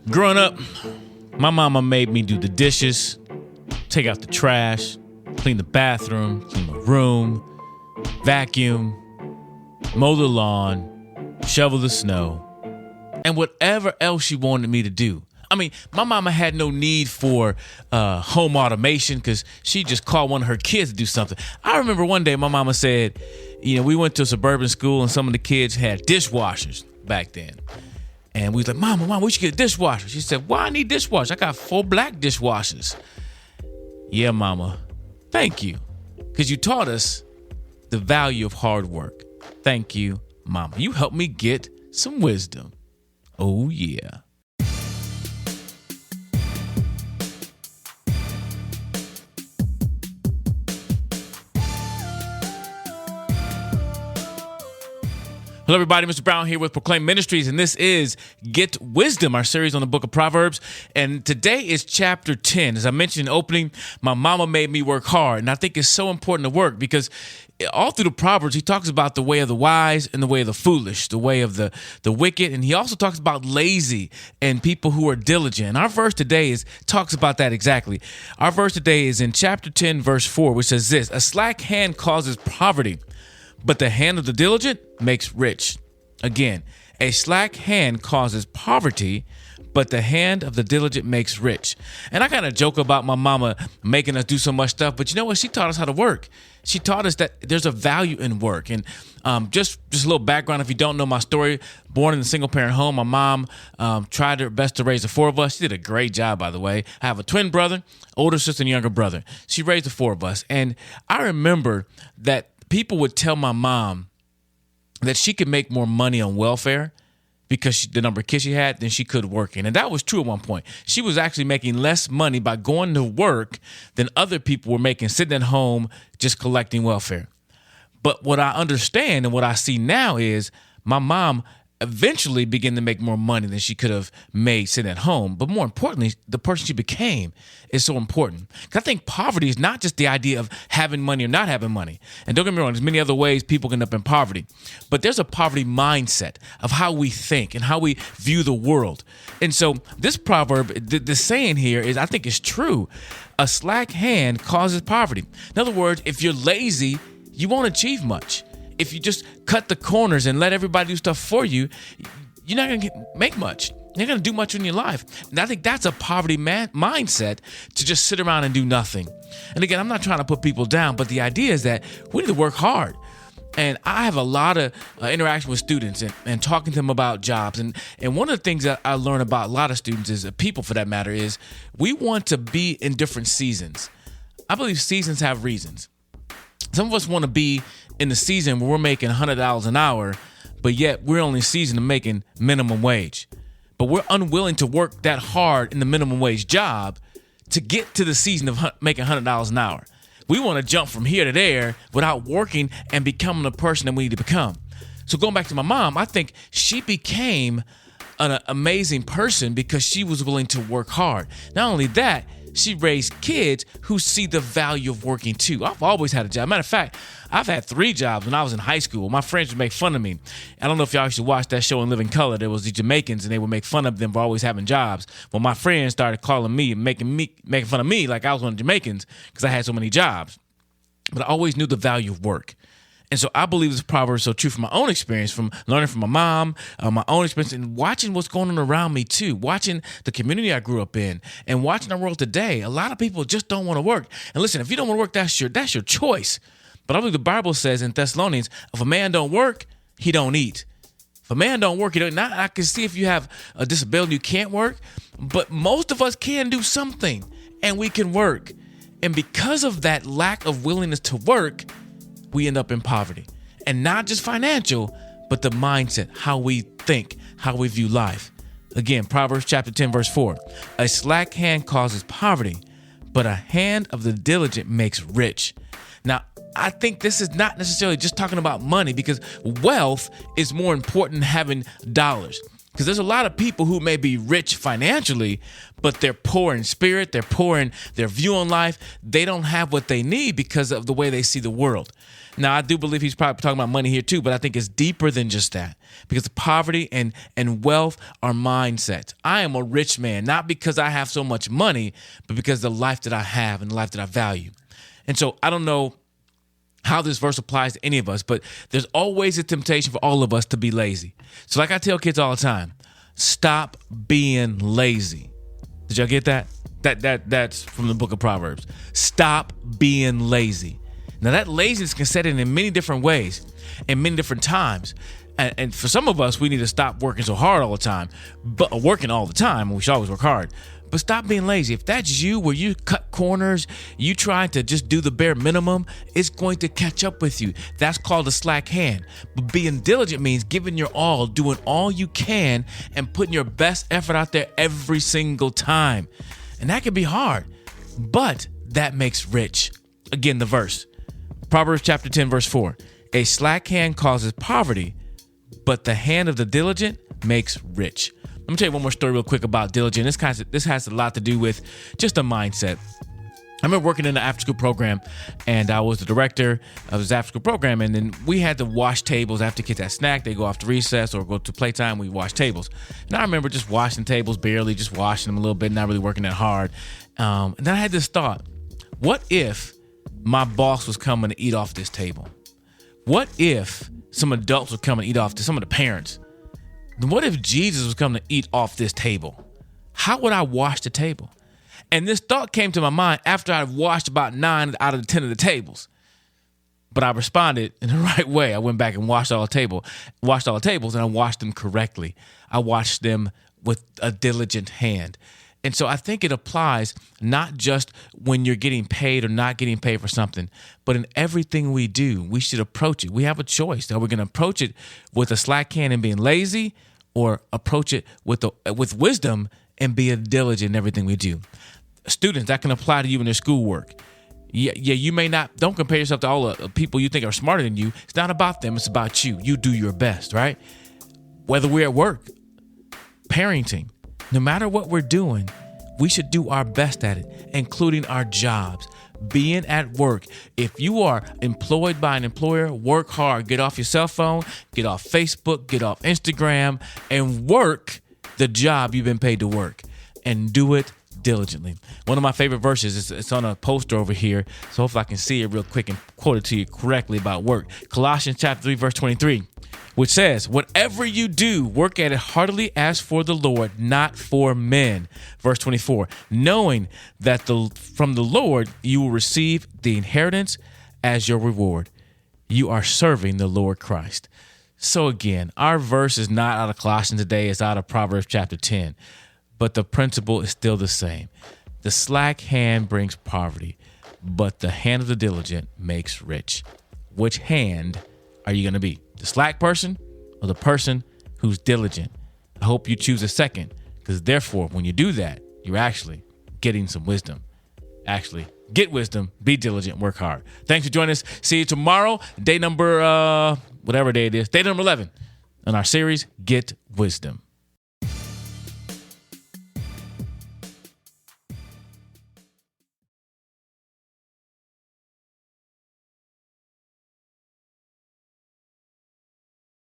Growing up, my mama made me do the dishes, take out the trash, clean the bathroom, clean my room, vacuum, mow the lawn, shovel the snow, and whatever else she wanted me to do. I mean, my mama had no need for home automation because she just called one of her kids to do something. I remember one day my mama said, we went to a suburban school and some of the kids had dishwashers back then. And we was like, Mama, we should get a dishwasher. She said, why I need dishwasher? I got 4 black dishwashers. Yeah, Mama. Thank you. Because you taught us the value of hard work. Thank you, Mama. You helped me get some wisdom. Oh, yeah. Hello, everybody. Mr. Brown here with Proclaim Ministries, and this is Get Wisdom, our series on the book of Proverbs. And today is chapter 10. As I mentioned in opening, my mama made me work hard, and I think it's so important to work because all through the Proverbs, he talks about the way of the wise and the way of the foolish, the way of the wicked, and he also talks about lazy and people who are diligent. And our verse today talks about that exactly. Our verse today is in chapter 10, verse 4, which says this: a slack hand causes poverty, but the hand of the diligent makes rich. Again, a slack hand causes poverty, but the hand of the diligent makes rich. And I kind of joke about my mama making us do so much stuff, but you know what? She taught us how to work. She taught us that there's a value in work. And just a little background, if you don't know my story, born in a single-parent home, my mom tried her best to raise the 4 of us. She did a great job, by the way. I have a twin brother, older sister, and younger brother. She raised the 4 of us. And I remember that people would tell my mom that she could make more money on welfare because the number of kids she had than she could working. And that was true at one point. She was actually making less money by going to work than other people were making sitting at home just collecting welfare. But what I understand and what I see now is my mom eventually began to make more money than she could have made sitting at home. But more importantly, the person she became is so important. Because I think poverty is not just the idea of having money or not having money. And don't get me wrong, there's many other ways people can end up in poverty. But there's a poverty mindset of how we think and how we view the world. And so this proverb, the saying here is, I think it's true. A slack hand causes poverty. In other words, if you're lazy, you won't achieve much. If you just cut the corners and let everybody do stuff for you, you're not going to make much. You're not going to do much in your life. And I think that's a poverty mindset, to just sit around and do nothing. And again, I'm not trying to put people down, but the idea is that we need to work hard. And I have a lot of interaction with students and talking to them about jobs. And one of the things that I learn about a lot of students is, people for that matter, is we want to be in different seasons. I believe seasons have reasons. Some of us want to be in the season where we're making $100 an hour, but yet we're only seasoned to making minimum wage. But we're unwilling to work that hard in the minimum wage job to get to the season of making $100 an hour. We want to jump from here to there without working and becoming the person that we need to become. So going back to my mom, I think she became an amazing person because she was willing to work hard. Not only that, she raised kids who see the value of working too. I've always had a job. Matter of fact, I've had 3 jobs when I was in high school. My friends would make fun of me. I don't know if y'all actually watched that show in Living Color. There was the Jamaicans, and they would make fun of them for always having jobs. Well, my friends started calling me and making fun of me like I was one of the Jamaicans because I had so many jobs. But I always knew the value of work. And so I believe this proverb is so true from my own experience, from learning from my mom, my own experience, and watching what's going on around me too, watching the community I grew up in, and watching our world today. A lot of people just don't want to work. And listen, if you don't want to work, that's your choice. But I believe the Bible says in Thessalonians, if a man don't work, he don't eat. If a man don't work, he don't. Now, I can see if you have a disability, you can't work, but most of us can do something, and we can work. And because of that lack of willingness to work, we end up in poverty. And not just financial, but the mindset, how we think, how we view life. Again, Proverbs chapter 10, verse 4. A slack hand causes poverty, but a hand of the diligent makes rich. Now, I think this is not necessarily just talking about money, because wealth is more important than having dollars. Because there's a lot of people who may be rich financially, but they're poor in spirit. They're poor in their view on life. They don't have what they need because of the way they see the world. Now, I do believe he's probably talking about money here too, but I think it's deeper than just that, because poverty and wealth are mindsets. I am a rich man, not because I have so much money, but because of the life that I have and the life that I value. And so I don't know how this verse applies to any of us, but there's always a temptation for all of us to be lazy. So like I tell kids all the time, stop being lazy. Did y'all get that? That's from the book of Proverbs. Stop being lazy. Now that laziness can set in many different ways, in many different times. And for some of us, we need to stop working so hard all the time, but working all the time. We should always work hard. But stop being lazy. If that's you, where you cut corners, you try to just do the bare minimum, it's going to catch up with you. That's called a slack hand. But being diligent means giving your all, doing all you can, and putting your best effort out there every single time. And that can be hard, but that makes rich. Again, the verse. Proverbs chapter 10, verse 4. A slack hand causes poverty, but the hand of the diligent makes rich. Let me tell you one more story real quick about diligent. This has a lot to do with just a mindset. I remember working in the after-school program, and I was the director of this after-school program, and then we had to wash tables after kids had snack. They go off to recess or go to playtime. We wash tables. And I remember just washing tables, barely just washing them a little bit, not really working that hard. And then I had this thought: what if my boss was coming to eat off this table? What if some adults would come and eat off to some of the parents? What if Jesus was coming to eat off this table? How would I wash the table? And this thought came to my mind after I'd washed about 9 out of the 10 of the tables. But I responded in the right way. I went back and washed all the tables, and I washed them correctly. I washed them with a diligent hand. And so I think it applies not just when you're getting paid or not getting paid for something, but in everything we do, we should approach it. We have a choice. Are we going to approach it with a slack hand and being lazy, or approach it with wisdom and be diligent in everything we do? Students, that can apply to you in their schoolwork. Yeah, you may not, don't compare yourself to all the people you think are smarter than you. It's not about them. It's about you. You do your best, right? Whether we're at work, parenting, no matter what we're doing, we should do our best at it, including our jobs. Being at work. If you are employed by an employer, work hard. Get off your cell phone, get off Facebook, get off Instagram, and work the job you've been paid to work, and do it diligently. One of my favorite verses, it's on a poster over here, so hopefully I can see it real quick and quote it to you correctly about work. Colossians chapter 3, verse 23. Which says, whatever you do, work at it heartily as for the Lord, not for men. Verse 24, knowing that from the Lord you will receive the inheritance as your reward. You are serving the Lord Christ. So again, our verse is not out of Colossians today, it's out of Proverbs chapter 10. But the principle is still the same. The slack hand brings poverty, but the hand of the diligent makes rich. Which hand are you going to be? The slack person or the person who's diligent? I hope you choose a second, because therefore, when you do that, you're actually getting some wisdom. Actually, get wisdom, be diligent, work hard. Thanks for joining us. See you tomorrow, day number, whatever day it is, day number 11 in our series, Get Wisdom.